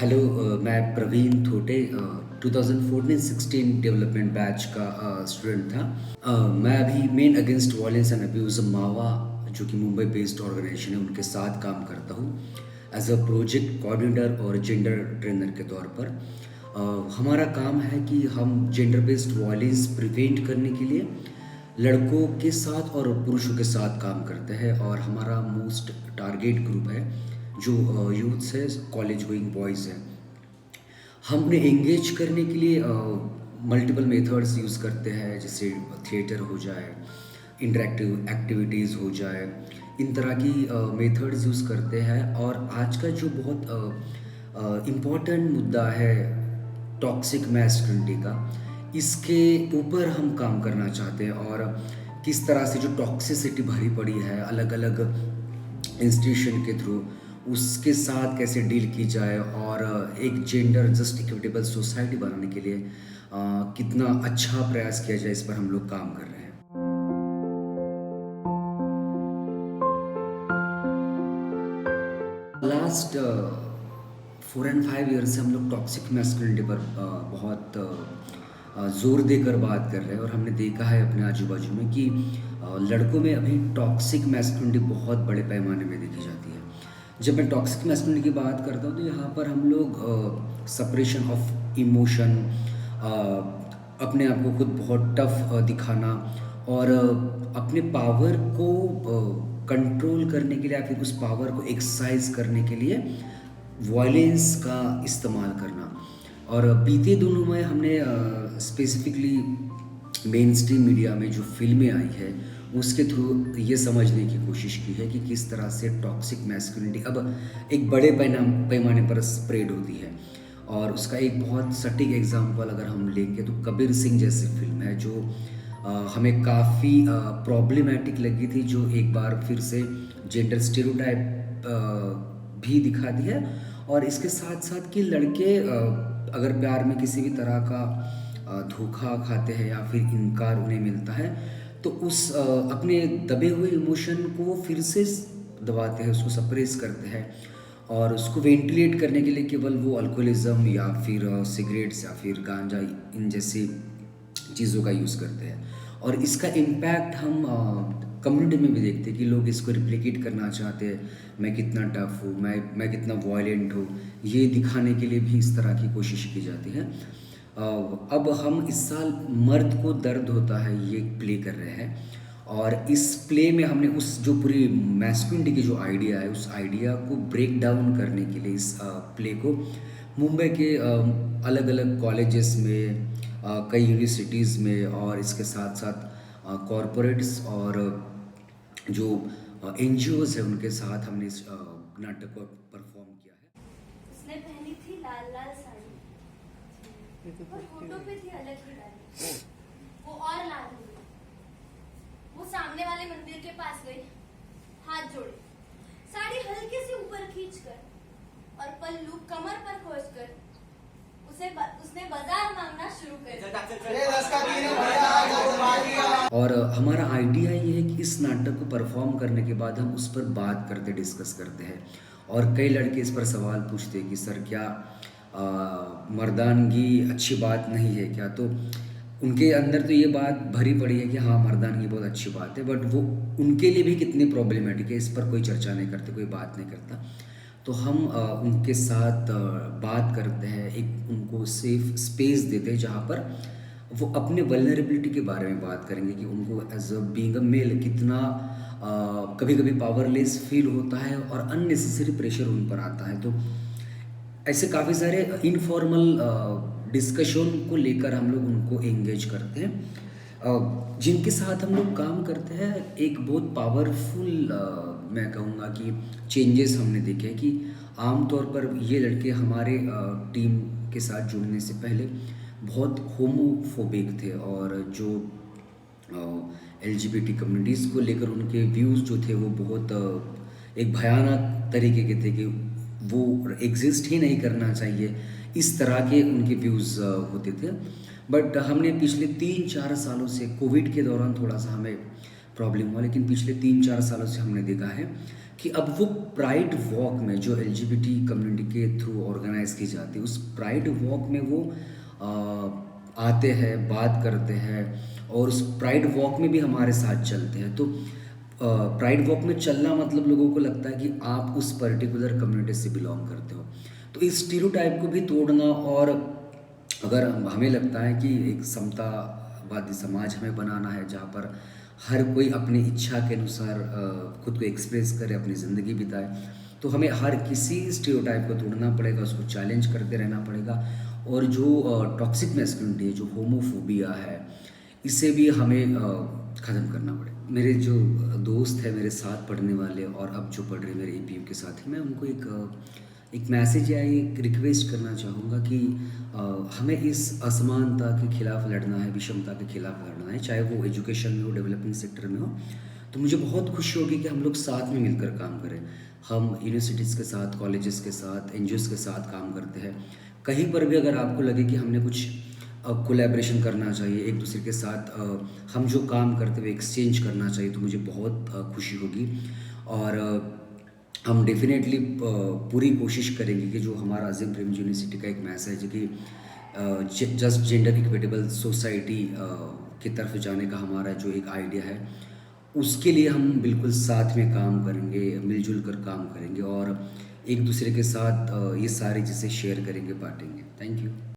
Hello. मैं Praveen Thote 2014-16 development batch का student था। मैं अभी main against violence and abuse मावा, जो कि मुंबई बेस्ड ऑर्गेनाइजेशन है, उनके साथ काम करता हूँ एज अ प्रोजेक्ट कोऑर्डिनेटर और जेंडर ट्रेनर के तौर पर। हमारा काम है कि हम जेंडर बेस्ड वायलेंस प्रिवेंट करने के लिए लड़कों के साथ और पुरुषों के साथ काम करते हैं, और हमारा मोस्ट टारगेट ग्रुप है जो यूथ्स है, कॉलेज गोइंग बॉयज़ हैं। हम उन्हें एंगेज करने के लिए मल्टीपल मेथड्स यूज़ करते हैं, जैसे थिएटर हो जाए, इंटरेक्टिव एक्टिविटीज़ हो जाए, इन तरह की मेथड्स यूज़ करते हैं। और आज का जो बहुत इम्पॉर्टेंट मुद्दा है टॉक्सिक मैस्कुलिनिटी का, इसके ऊपर हम काम करना चाहते हैं, और किस तरह से जो टॉक्सिसिटी भरी पड़ी है अलग अलग इंस्टीट्यूशन के थ्रू, उसके साथ कैसे डील की जाए, और एक जेंडर जस्ट इक्विटेबल सोसाइटी बनाने के लिए कितना अच्छा प्रयास किया जाए, इस पर हम लोग काम कर रहे हैं। लास्ट 4 and 5 ईयर से हम लोग टॉक्सिक मैस्कुलिनिटी पर बहुत ज़ोर देकर बात कर रहे हैं, और हमने देखा है अपने आजू बाजू में कि लड़कों में अभी टॉक्सिक मैस्कुलिनिटी बहुत बड़े पैमाने में देखी जाती है। जब मैं टॉक्सिक मैस्कुलिनिटी की बात करता हूँ तो यहाँ पर हम लोग सपरेशन ऑफ इमोशन, अपने आप को खुद बहुत टफ दिखाना, और अपने पावर को कंट्रोल करने के लिए या फिर उस पावर को एक्सरसाइज करने के लिए वॉयलेंस का इस्तेमाल करना। और बीते दिनों में हमने स्पेसिफिकली मेन स्ट्रीम मीडिया में जो फिल्में आई है, उसके थ्रू ये समझने की कोशिश की है कि किस तरह से टॉक्सिक मैस्कुलिनिटी अब एक बड़े पैमाने पर स्प्रेड होती है। और उसका एक बहुत सटीक एग्जांपल अगर हम लेंगे तो कबीर सिंह जैसी फिल्म है, जो हमें काफ़ी प्रॉब्लमेटिक लगी थी, जो एक बार फिर से जेंडर स्टेरियोटाइप भी दिखा दी है। और इसके साथ साथ कि लड़के अगर प्यार में किसी भी तरह का धोखा खाते हैं या फिर इनकार उन्हें मिलता है, तो उस अपने दबे हुए इमोशन को वो फिर से दबाते हैं, उसको सप्रेस करते हैं, और उसको वेंटिलेट करने के लिए केवल वो अल्कोहलिज्म या फिर सिगरेट्स या फिर गांजा, इन जैसी चीज़ों का यूज़ करते हैं। और इसका इम्पैक्ट हम कम्युनिटी में भी देखते हैं कि लोग इसको रिप्लिकेट करना चाहते हैं, मैं कितना टफ हूँ, मैं कितना वॉयलेंट हूँ, ये दिखाने के लिए भी इस तरह की कोशिश की जाती है। अब हम इस साल मर्द को दर्द होता है ये प्ले कर रहे हैं, और इस प्ले में हमने उस जो पूरी मैस्कुलिनिटी की जो आइडिया है, उस आइडिया को ब्रेक डाउन करने के लिए इस प्ले को मुंबई के अलग अलग कॉलेजेस में, कई यूनिवर्सिटीज़ में, और इसके साथ साथ कॉरपोरेट्स और जो एनजीओज़ है उनके साथ हमने इस नाटक को परफॉर्म किया है। उसने पहनी थी लाल लाल साड़ी और होठों पे थी अलग ही डाली, वो और लाल हो गई। वो सामने वाले मंदिर के पास गई, हाथ जोड़े, साड़ी हल्के से ऊपर खींचकर और पल्लू कमर पर खोसकर उसने बाजार मांगना शुरू कर दिया। और हमारा आइडिया ये है कि इस नाटक को परफॉर्म करने के बाद हम उस पर बात करते, डिस्कस करते हैं, और कई लड़के इस पर सवाल पूछते हैं कि सर क्या मर्दानगी अच्छी बात नहीं है क्या? तो उनके अंदर तो ये बात भरी पड़ी है कि हाँ, मर्दानगी बहुत अच्छी बात है, बट वो उनके लिए भी कितनी प्रॉब्लमेटिक है, इस पर कोई चर्चा नहीं करते, कोई बात नहीं करता। तो हम उनके साथ बात करते हैं, एक उनको सेफ स्पेस देते हैं जहाँ पर वो अपने वल्नरेबिलिटी के बारे में बात करेंगे कि उनको as a being a male कितना कभी कभी पावरलेस फील होता है और अननेसेसरी प्रेशर उन पर आता है। तो ऐसे काफ़ी सारे इनफॉर्मल डिस्कशन को लेकर हम लोग उनको एंगेज करते हैं, जिनके साथ हम लोग काम करते हैं। एक बहुत पावरफुल मैं कहूँगा कि चेंजेस हमने देखे हैं कि आमतौर पर ये लड़के हमारे टीम के साथ जुड़ने से पहले बहुत होमोफोबिक थे, और जो एलजीबीटी कम्युनिटीज़ को लेकर उनके व्यूज़ जो थे वो बहुत एक भयानक तरीके के थे कि वो एग्जिस्ट ही नहीं करना चाहिए, इस तरह के उनके व्यूज़ होते थे। बट हमने पिछले 3-4 सालों से कोविड के दौरान थोड़ा सा हमें प्रॉब्लम हुआ, लेकिन पिछले 3-4 सालों से हमने देखा है कि अब वो प्राइड वॉक में जो एलजीबीटी कम्युनिटी के थ्रू ऑर्गेनाइज की जाती है, उस प्राइड वॉक में वो आते हैं, बात करते हैं और उस प्राइड वॉक में भी हमारे साथ चलते हैं। तो प्राइड वॉक में चलना मतलब लोगों को लगता है कि आप उस पर्टिकुलर कम्युनिटी से बिलोंग करते हो। तो इस स्टीरियोटाइप को भी तोड़ना, और अगर हमें लगता है कि एक समतावादी समाज हमें बनाना है जहाँ पर हर कोई अपनी इच्छा के अनुसार खुद को एक्सप्रेस करे, अपनी ज़िंदगी बिताए, तो हमें हर किसी स्टीरियोटाइप को तोड़ना पड़ेगा, उसको चैलेंज करते रहना पड़ेगा। और जो टॉक्सिक मैस्कुलिनिटी है, जो होमोफोबिया है, इसे भी हमें ख़त्म करना पड़ेगा। मेरे जो दोस्त हैं, मेरे साथ पढ़ने वाले और अब जो पढ़ रहे मेरे एपीयू के साथी, मैं उनको एक मैसेज या एक रिक्वेस्ट करना चाहूँगा कि हमें इस असमानता के खिलाफ लड़ना है, विषमता के खिलाफ लड़ना है, चाहे वो एजुकेशन में हो, डेवलपिंग सेक्टर में हो। तो मुझे बहुत खुशी होगी कि हम लोग साथ में मिलकर काम करें। हम यूनिवर्सिटीज़ के साथ, कॉलेजेस के साथ, एनजीओज़ के साथ काम करते हैं। कहीं पर भी अगर आपको लगे कि हमने कुछ कोलैबोरेशन करना चाहिए एक दूसरे के साथ, हम जो काम करते हुए एक्सचेंज करना चाहिए, तो मुझे बहुत खुशी होगी। और हम डेफिनेटली पूरी कोशिश करेंगे कि जो हमारा अज़ीम प्रेमजी यूनिवर्सिटी का एक मैसेज है कि जस्ट जेंडर इक्विटेबल सोसाइटी की तरफ जाने का हमारा जो एक आइडिया है, उसके लिए हम बिल्कुल साथ में काम करेंगे, मिलजुल कर काम करेंगे और एक दूसरे के साथ ये सारी चीज़ें शेयर करेंगे, बांटेंगे। Thank you.